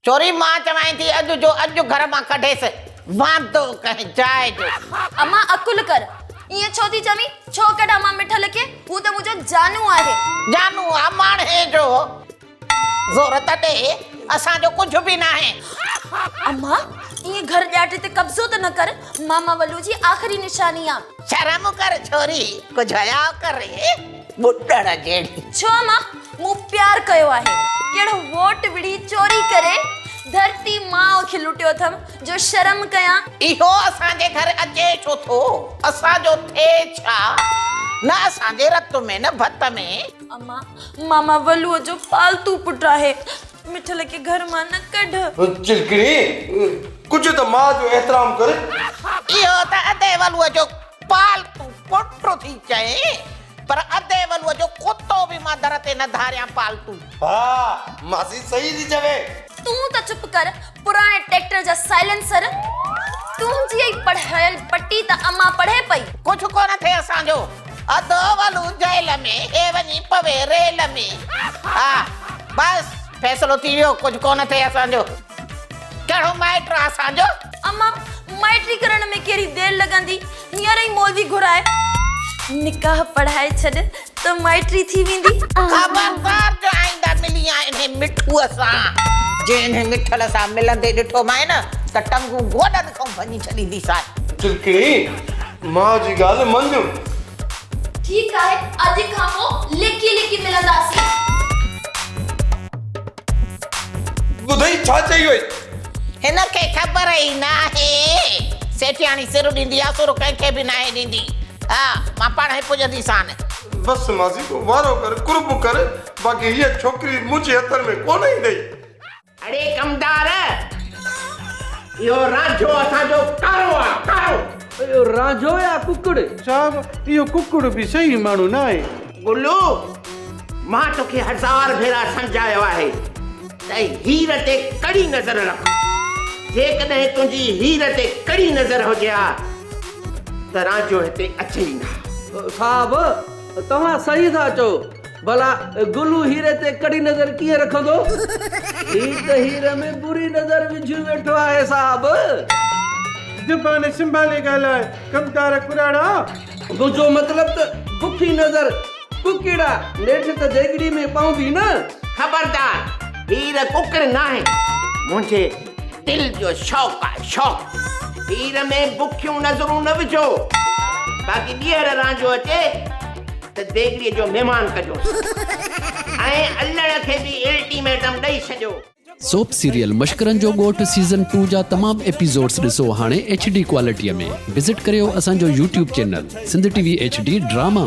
चोरी मां चवाई थी अॼु घर मां कढेसि वांदो कहीं जाए जो। अम्मा अकुल कर ये छो थी चवी छो कढा मां मिठल के हू त मुंहिंजो जानू आहे। जानू आ माणे जो ज़रूरत ॾे असांजो कुझु बि न आहे। अम्मा ये घर ॾाटे ते कब्जो त न कर मामा वलू जी आखिरी निशानी आ। शर्म कर छोरी कुझु हया करे बुॾड़ जहिड़ी। छो मां मूं प्यार कयो आहे केड़ो वोट विड़ी चोरी करे धरती मां खे लुटियो थम जो शर्म कया। इहो असांजे घर अचे छो थो असांजो थे छा न असांजे रत में न भत में। अम्मा मामा वलू जो पालतू पुट आहे मिठल के घर मां न कढ। चिलकड़ी कुछ तो मां जो एहतराम करे। इहो त अदे वलूअ जो पालतू पुट थी चए पर अदे वलूअ जो कुत्तो भी मां दर ते न धारियां पालतू। हाँ मासी सही थी चवे। तू त चुप कर पुराने ट्रैक्टर जा साइलेंसर तू जी पढ़ायल पट्टी त अम्मा पढ़े पई। कुछ कोन थे असांजो अदो वलू जेल में ए वनी पवे रेल में। हाँ बस फैसलो थी वियो कुछ कोन थे असांजो। कहिड़ो माइट असांजो। अम्मा माइट्री करण में केरी देर लगंदी हींअर ई मौलवी घुराए निकाह पढ़ाए छॾ त माइट्री थी वेंदी। खबरदार जो आईंदा मिली आहिनि मिठूअ सां जंहिं मिठल सां मिलंदे ॾिठो मां न त टंगू गोॾनि खां भञी छॾींदी सां। चिलकड़ी मां जी ॻाल्हि मंझ। ठीक आहे अॼु खां पोइ लिकी लिकी मिलंदासीं। ॿुधई छा चई हुई। हिन खे ख़बर ई न आहे सेठियाणी सिर ॾींदी आहे सुर कंहिंखे बि न आहे ॾींदी। हा मां पाण ई पुॼंदी सान। बस मासी को वारो कर कुर्ब कर बाक़ी ये छोकरी मुझे हथर में कोन ही नहीं। अरे कमदार इहो रांझो असांजो कारो आहे कारो। रांझो या कुकड़ साहब इहो कुकड़ भी सही माण्हू न आहे। गुल्लू मां तोखे 1000 भेरा समझायो आहे त हीर ते कड़ी नज़र रख। जेकॾहिं तुंहिंजी हीर ते कड़ी नज़र हुजे हा त रांझो हिते अचे ई न। साहब तव्हां सही था चओ भला गुल्लू हीरे ते कड़ी नज़र कीअं रखंदो। ही त हीर में बुरी नज़र विझी वेठो आहे साहब। ज़ुबान संभाले ॻाल्हाए कमदार कुराड़ा। मुंहिंजो मतिलब त बुखी नज़र कुकीड़ा नेठ त जेगड़ी में पवंदी न। खबरदार हीर कुकड़ न आहे मुंहिंजे दिल जो शौक़ आहे शौक़। हीर में बुखियूं नज़रूं न विझो बाक़ी ॿीहर रांझो अचे त देगड़ीअ जो महिमान कजो ऐं अल्लड़ खे बि अल्टीमेटम ॾेई छॾियो। सोप सीरियल मश्करनि जो ॻोठ सीज़न 2 जा तमाम एपिसोड्स ॾिसो हाणे HD क्वालिटीअ में। विज़िट करियो असांजो YouTube channel Sindh TV HD drama.